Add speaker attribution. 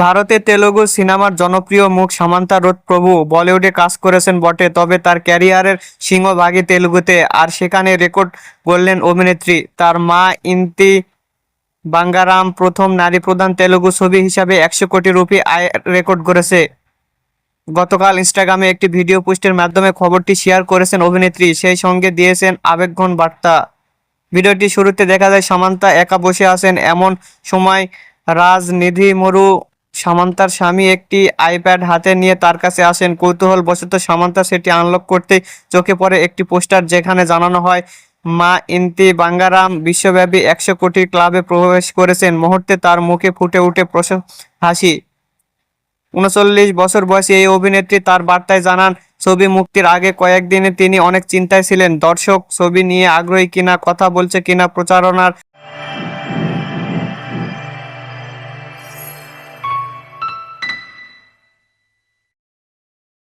Speaker 1: ভারতে তেলুগু সিনেমার জনপ্রিয় মুখ সামান্তা রোথ প্রভু বলিউডে কাজ করেছেন বটে, তবে তার ক্যারিয়ারের সিংহভাগই তেলুগুতে, আর সেখানে রেকর্ড গড়লেন অভিনেত্রী। তার মা ইন্তি বাঙ্গারাম প্রথম নারী প্রধান তেলুগু ছবি হিসাবে 100 কোটি রুপি আয় রেকর্ড করেছে। গতকাল ইনস্টাগ্রামে একটি ভিডিও পোস্টের মাধ্যমে খবরটি শেয়ার করেছেন অভিনেত্রী, সেই সঙ্গে দিয়েছেন আবেগঘন বার্তা। ভিডিওটি শুরুতে দেখা যায় সামান্তা একা বসে আছেন, এমন সময় রাজনিধি মরু সামান্তার স্বামী একটি আইপ্যাড হাতে নিয়ে তার কাছে আসেন। কৌতূহলবশত সামান্তা সেটি আনলক করতে চোখে পড়ে একটি পোস্টার, যেখানে জানানো হয় মা ইন্তি বাঙ্গারাম বিশ্বব্যাপী 100 কোটি ক্লাবে প্রবেশ করেছেন। মুহূর্তে তার মুখে ফুটে ওঠে হাসি। 39 বছর বয়সী এই অভিনেত্রী তার বার্তায় জানান, ছবি মুক্তির আগে কয়েকদিনে তিনি অনেক চিন্তায় ছিলেন। দর্শক ছবি নিয়ে আগ্রহী কিনা, কথা বলছে কিনা প্রচারণার